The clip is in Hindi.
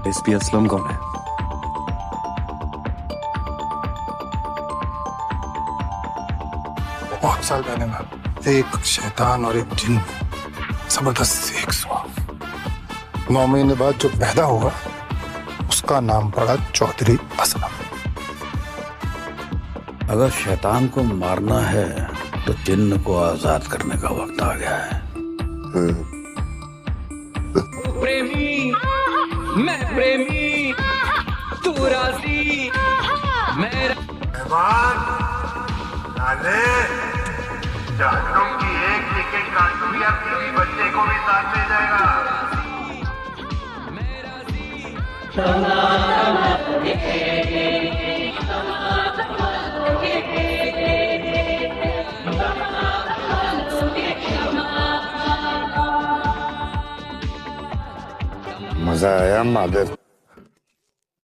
एसपी असलम कौन है? बहुत साल पहले ना एक शैतान और एक जिन जबरदस्त सेक्स हुआ। 9 महीने बाद जो पैदा हुआ उसका नाम पड़ा चौधरी असलम। अगर शैतान को मारना है तो जिन्न को आजाद करने का वक्त आ गया है। प्रेमी मैं प्रेमी तू राजी मेरा जहन्नुम की एक टिकट काटू या किसी बच्चे को भी साथ ले जाएगा। मजा आया मादर।